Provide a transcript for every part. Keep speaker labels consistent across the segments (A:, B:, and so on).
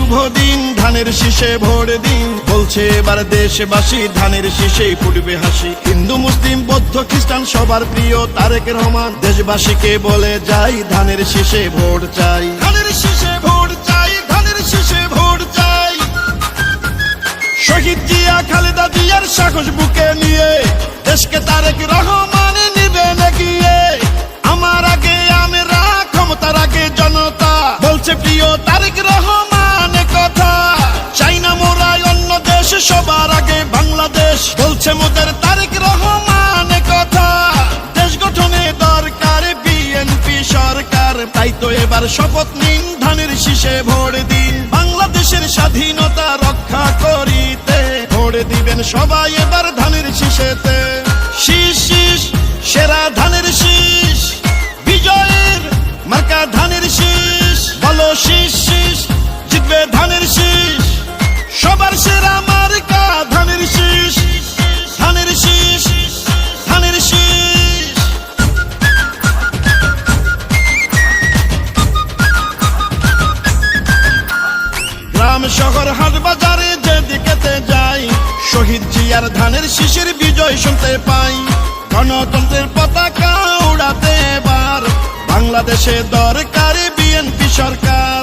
A: শুভ দিন, ধানের শীষে ভোট দিন। বলছে এবার দেশবাসী ধানের শীষে ফুটবে হাসি। হিন্দু মুসলিম বৌদ্ধ খ্রিস্টান সবার প্রিয় তারেক রহমান। দেশবাসীকে বলে যাই ধানের শীষে ভোট চাই, ধানের শীষে ভোট চাই, ধানের শীষে ভোট চাই। শহীদ জিয়া খালেদা জিয়ার সাহস বুকে নিয়ে দেশকে তারেক রহমান নিবেন এগিয়ে। আমার আগে আমরা, ক্ষমতার আগে জনতা, বলছে প্রিয় তারেক রহমান কথা। চাই না মোরা অন্য দেশ, সবার আগে বাংলাদেশ, বলছে মোদের তারেক রহমান কথা। দেশ গঠনে দরকার বিএনপি সরকার, তাই তো এবার শপথ নিন ধানের শীষে ভোট দিন। বাংলাদেশের স্বাধীনতা রক্ষা করিতে ভোট দিবেন সবাই এবার ধানের শীষেতে। শীষ শীষ সেরা ধানের শীষ, বিজয়ের মার্কা ধানের শীষ। বলো শীষ শীষ জিতবে ধানের শীষ, সবার সেরা মার্কা ধানের শীষ, ধানের শীষ, ধানের শীষ। গ্রাম শহর হাট বাজারে যেদিকেতে যাই, শহীদ জিয়ার ধানের শীষের বিজয় শুনতে পাই। গণতন্ত্রের পতাকা উড়াতে এবার বাংলাদেশে দরকার বিএনপি সরকার।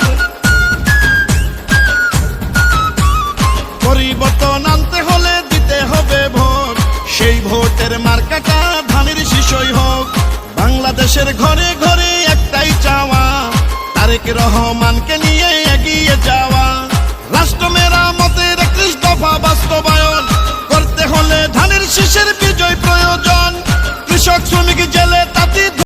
A: পরিবর্তন আনতে হলে দিতে হবে ভোট, সেই ভোটের মার্কাটা ধানের শীষই হোক। বাংলাদেশের ঘরে ঘরে একটাই চাওয়া, তারেক রহমানকে নিয়ে এগিয়ে যাওয়া। রাষ্ট্র মেরামতের 31 দফা বাস্তবায়ন করতে হলে ধানের শীষের বিজয় প্রয়োজন। কৃষক শ্রমিক যে